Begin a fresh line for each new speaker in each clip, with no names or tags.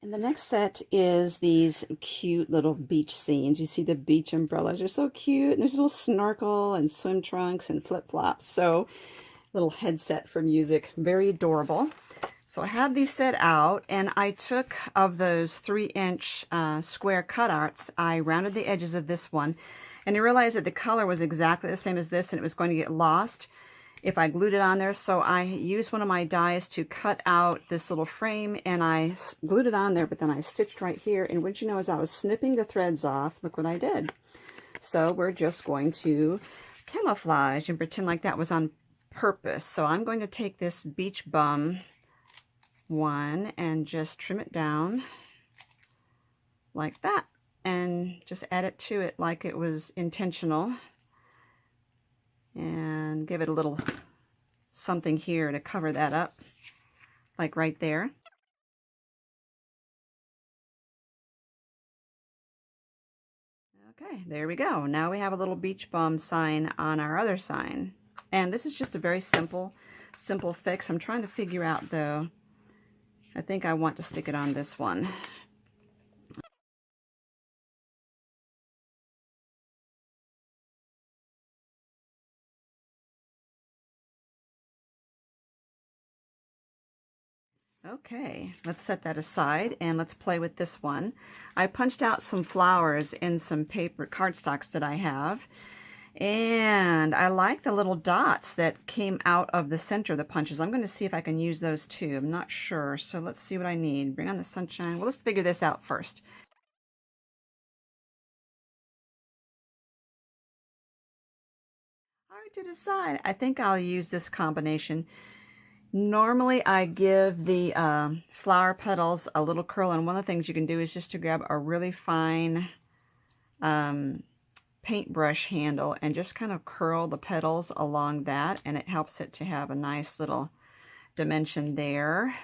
And the next set is these cute little beach scenes. You see the beach umbrellas are so cute. And there's a little snorkel and swim trunks and flip-flops. So little headset for music. Very adorable. So I have these set out, and I took of those 3-inch square cutouts, I rounded the edges of this one, and I realized that the color was exactly the same as this, and it was going to get lost if I glued it on there. So I used one of my dies to cut out this little frame, and I glued it on there, but then I stitched right here, and what you know, as I was snipping the threads off, look what I did. So we're just going to camouflage and pretend like that was on purpose. So I'm going to take this beach bum one and just trim it down like that, and just add it to it like it was intentional, and give it a little something here to cover that up, like right there. Okay, there we go. Now we have a little beach bum sign on our other sign, and this is just a very simple fix. I'm trying to figure out though, I think I want to stick it on this one. Okay, let's set that aside and let's play with this one. I punched out some flowers in some paper cardstocks that I have, and I like the little dots that came out of the center of the punches. I'm going to see if I can use those too. I'm not sure, so let's see what I need. Bring on the sunshine. Well, let's figure this out first. Hard to decide. I think I'll use this combination. Normally I give the flower petals a little curl, and one of the things you can do is just to grab a really fine paintbrush handle and just kind of curl the petals along that, and it helps it to have a nice little dimension there.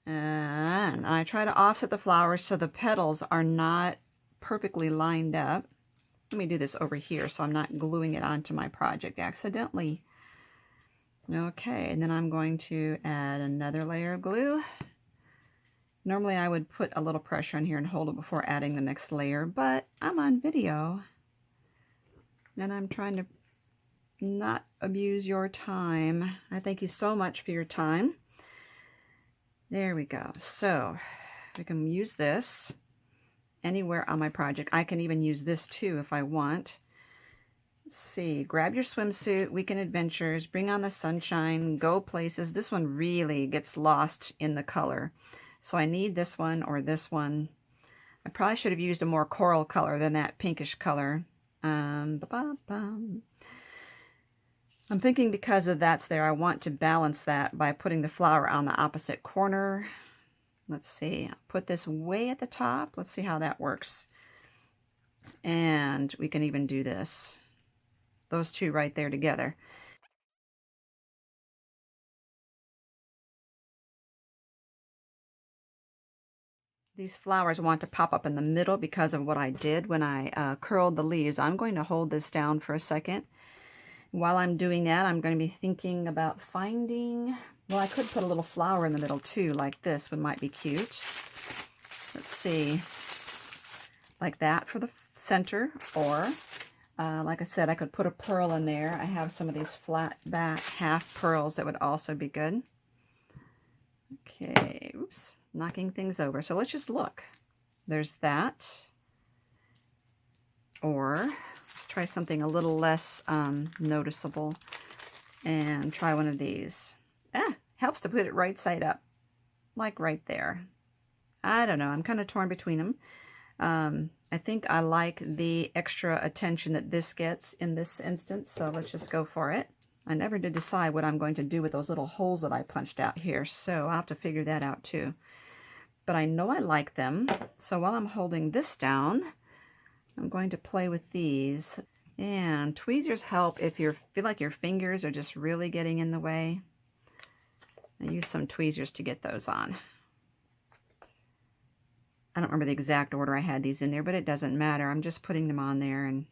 And I try to offset the flowers so the petals are not perfectly lined up. Let me do this over here so I'm not gluing it onto my project accidentally. Okay, and then I'm going to add another layer of glue. Normally I would put a little pressure on here and hold it before adding the next layer, but I'm on video and I'm trying to not abuse your time. I thank you so much for your time. There we go. So we can use this anywhere on my project. I can even use this too if I want. Let's see, grab your swimsuit, weekend adventures, bring on the sunshine, go places. This one really gets lost in the color. So I need this one or this one. I probably should have used a more coral color than that pinkish color. I'm thinking because of that's there, I want to balance that by putting the flower on the opposite corner. Let's see, I'll put this way at the top. Let's see how that works. And we can even do this. Those two right there together. These flowers want to pop up in the middle because of what I did when I curled the leaves. I'm going to hold this down for a second. While I'm doing that, I'm going to be thinking about finding, well, I could put a little flower in the middle too, like this one might be cute. Let's see, like that for the center, or like I said, I could put a pearl in there. I have some of these flat back half pearls that would also be good. Okay, oops, knocking things over. So let's just look. There's that. Or try something a little less noticeable and try one of these. Helps to put it right side up, like right there. I don't know, I'm kind of torn between them. I think I like the extra attention that this gets in this instance, so let's just go for it. I never did decide what I'm going to do with those little holes that I punched out here, so I'll have to figure that out too. But I know I like them, so while I'm holding this down, I'm going to play with these. And tweezers help if you feel like your fingers are just really getting in the way. I use some tweezers to get those on. I don't remember the exact order I had these in there, but it doesn't matter. I'm just putting them on there, and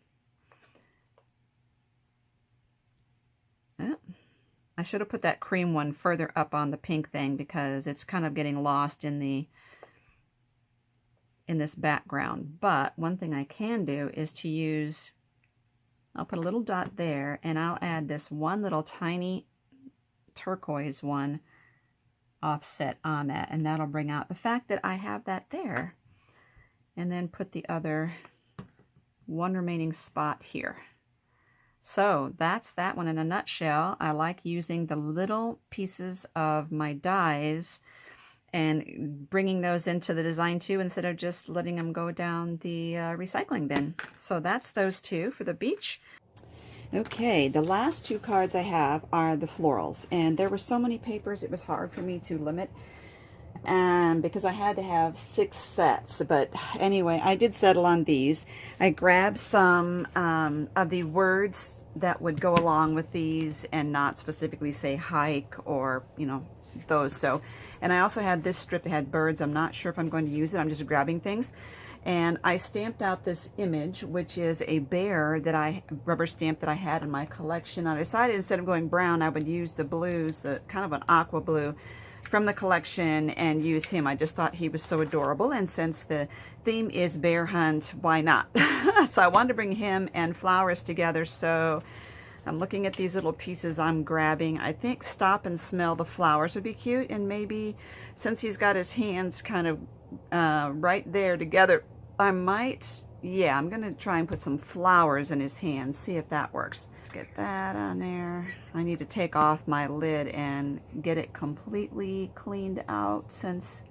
I should have put that cream one further up on the pink thing because it's kind of getting lost in this background. But one thing I can do is to use, I'll put a little dot there, and I'll add this one little tiny turquoise one offset on that, and that'll bring out the fact that I have that there. And then put the other one remaining spot here. So that's that one in a nutshell. I like using the little pieces of my dies and bringing those into the design too, instead of just letting them go down the recycling bin. So that's those two for the beach. Okay, the last two cards I have are the florals, and there were so many papers it was hard for me to limit, because I had to have 6 sets. But anyway, I did settle on these. I grabbed some of the words that would go along with these and not specifically say hike or, you know, those. So, and I also had this strip that had birds. I'm not sure if I'm going to use it. I'm just grabbing things. And I stamped out this image, which is a bear that I rubber stamped that I had in my collection. I decided instead of going brown, I would use the blues, the kind of an aqua blue from the collection, and use him. I just thought he was so adorable, and since the theme is bear hunt, why not? So I wanted to bring him and flowers together. So I'm looking at these little pieces I'm grabbing. I think stop and smell the flowers would be cute, and maybe since he's got his hands kind of right there together, I might, yeah, I'm gonna try and put some flowers in his hands, see if that works. Get that on there. I need to take off my lid and get it completely cleaned out since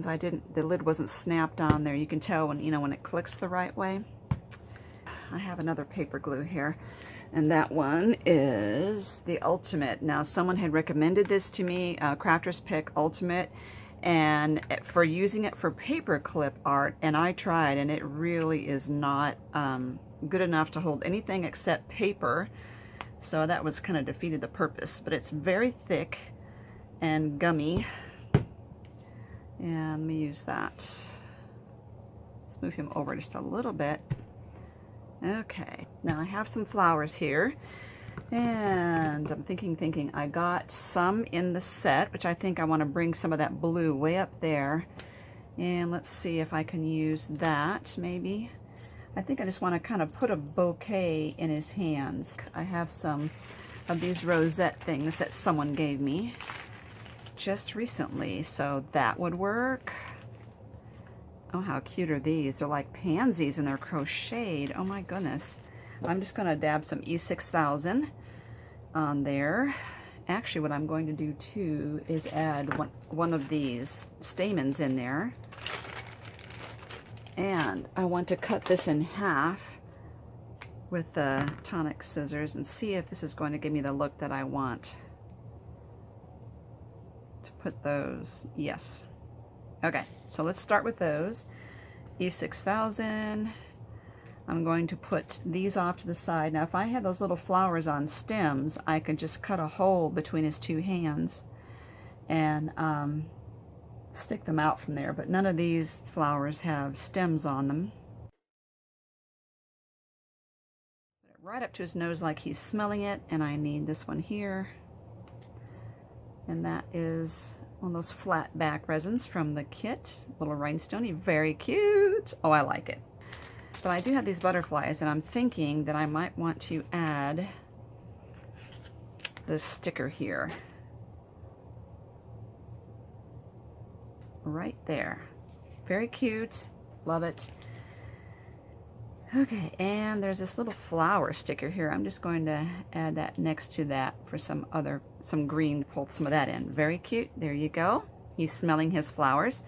I didn't, the lid wasn't snapped on there. You can tell when, you know, when it clicks the right way. I have another paper glue here, and that one is the Ultimate. Now, someone had recommended this to me, Crafter's Pick Ultimate, and for using it for paper clip art, and I tried, and it really is not good enough to hold anything except paper. So that was kind of defeated the purpose, but it's very thick and gummy. And let me use that. Let's move him over just a little bit. Okay, now I have some flowers here, and I'm thinking I got some in the set, which I think I want to bring some of that blue way up there, and let's see if I can use that maybe. I think I just want to kind of put a bouquet in his hands. I have some of these rosette things that someone gave me just recently, so that would work. Oh, how cute are these? They're like pansies and they're crocheted. Oh my goodness. I'm just going to dab some E6000 on there. Actually, what I'm going to do too is add one of these stamens in there. And I want to cut this in half with the tonic scissors and see if this is going to give me the look that I want. To put those, yes. Okay, so let's start with those. E6000. I'm going to put these off to the side. Now, if I had those little flowers on stems, I could just cut a hole between his two hands and stick them out from there, but none of these flowers have stems on them. Put it right up to his nose like he's smelling it, and I need this one here. And that is one of those flat back resins from the kit. Little rhinestoney, very cute. Oh, I like it. But I do have these butterflies, and I'm thinking that I might want to add this sticker here. Right there. Very cute. Love it. Okay, and there's this little flower sticker here. I'm just going to add that next to that for some green, pull some of that in. Very cute. There you go. He's smelling his flowers.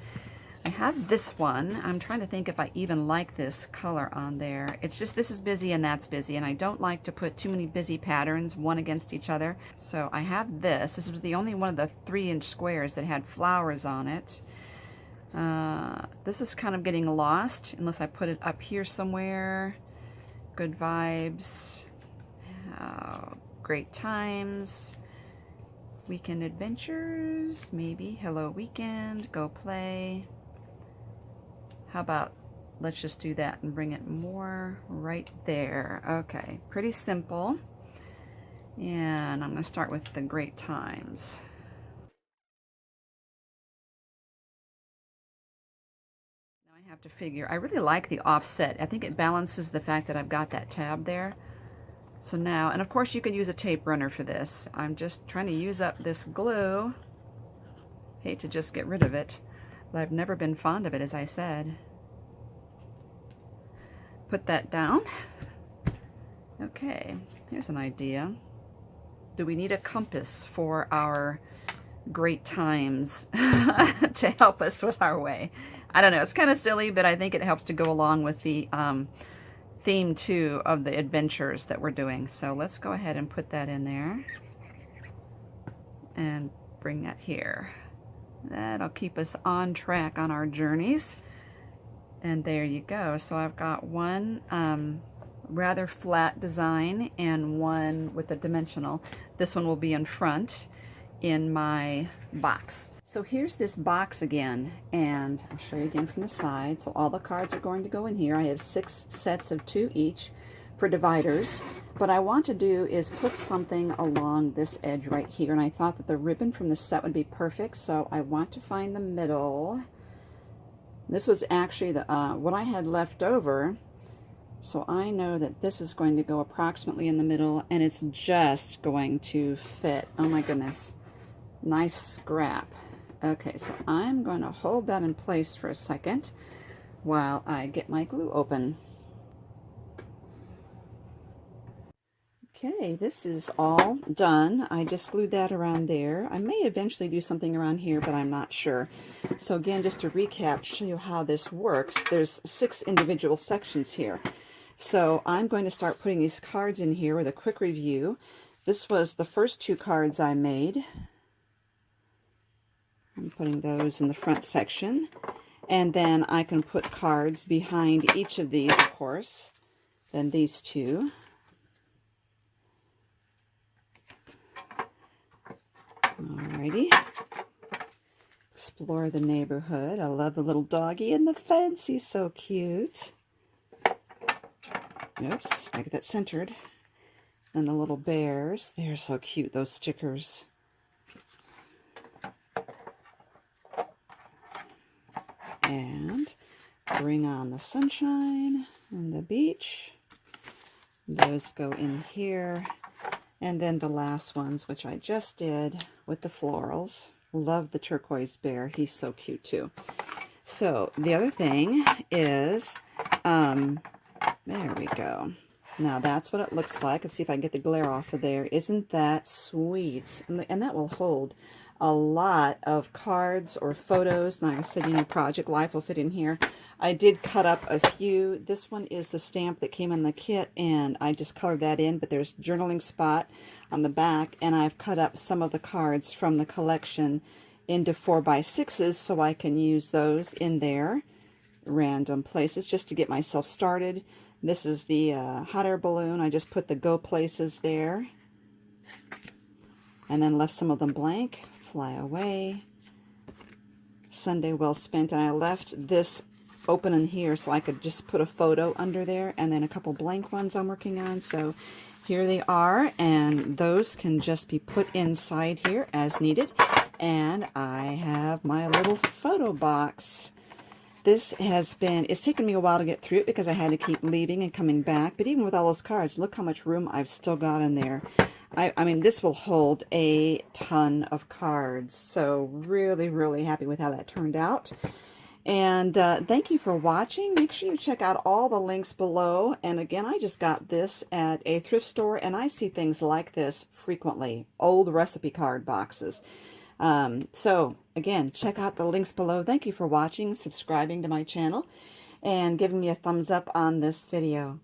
I have this one. I'm trying to think if I even like this color on there. It's just this is busy and that's busy, and I don't like to put too many busy patterns one against each other. So I have this. This was the only one of the 3-inch squares that had flowers on it. This is kind of getting lost unless I put it up here somewhere. Good vibes. Great times. Weekend adventures, maybe. Hello weekend. Go play. How about let's just do that and bring it more right there. Okay, pretty simple. And I'm going to start with the great times. Now I have to figure, I really like the offset. I think it balances the fact that I've got that tab there. So now, and of course you could use a tape runner for this. I'm just trying to use up this glue. Hate to just get rid of it, but I've never been fond of it, as I said. Put that down. Okay, here's an idea. Do we need a compass for our great times to help us with our way? I don't know, it's kind of silly, but I think it helps to go along with the theme too of the adventures that we're doing. So let's go ahead and put that in there and bring that here. That'll keep us on track on our journeys. And there you go. So I've got one rather flat design and one with a dimensional. This one will be in front in my box. So here's this box again, and I'll show you again from the side. So all the cards are going to go in here. I have 6 sets of 2 each for dividers. What I want to do is put something along this edge right here, and I thought that the ribbon from the set would be perfect, so I want to find the middle. This was actually the what I had left over. So I know that this is going to go approximately in the middle, and it's just going to fit. Oh my goodness. Nice scrap. Okay, so I'm going to hold that in place for a second while I get my glue open. Okay, this is all done. I just glued that around there. I may eventually do something around here, but I'm not sure. So again, just to recap, show you how this works. There's 6 individual sections here. So I'm going to start putting these cards in here with a quick review. This was the first 2 cards I made. I'm putting those in the front section. And then I can put cards behind each of these, of course. Then these 2. Alrighty. Explore the neighborhood. I love the little doggy in the fence. He's so cute. Oops, I get that centered. And the little bears. They're so cute, those stickers. And bring on the sunshine and the beach. Those go in here. And then the last ones, which I just did with the florals. Love the turquoise bear. He's so cute too. So the other thing is, there we go. Now that's what it looks like. Let's see if I can get the glare off of there. Isn't that sweet? And that will hold a lot of cards or photos. Like I said, you know, Project Life will fit in here. I did cut up a few. This one is the stamp that came in the kit, and I just colored that in, but there's journaling spot on the back, and I've cut up some of the cards from the collection into 4x6s so I can use those in there, random places, just to get myself started. This is the hot air balloon. I just put the go places there, and then left some of them blank. Fly away. Sunday well spent, and I left this open in here so I could just put a photo under there, and then a couple blank ones I'm working on. So here they are, and those can just be put inside here as needed. And I have my little photo box. This has been, it's taken me a while to get through it because I had to keep leaving and coming back, but even with all those cards, look how much room I've still got in there. I mean, this will hold a ton of cards, so really, really happy with how that turned out. And thank you for watching. Make sure you check out all the links below. And again, I just got this at a thrift store, and I see things like this frequently. Old recipe card boxes. So again, check out the links below. Thank you for watching, subscribing to my channel, and giving me a thumbs up on this video.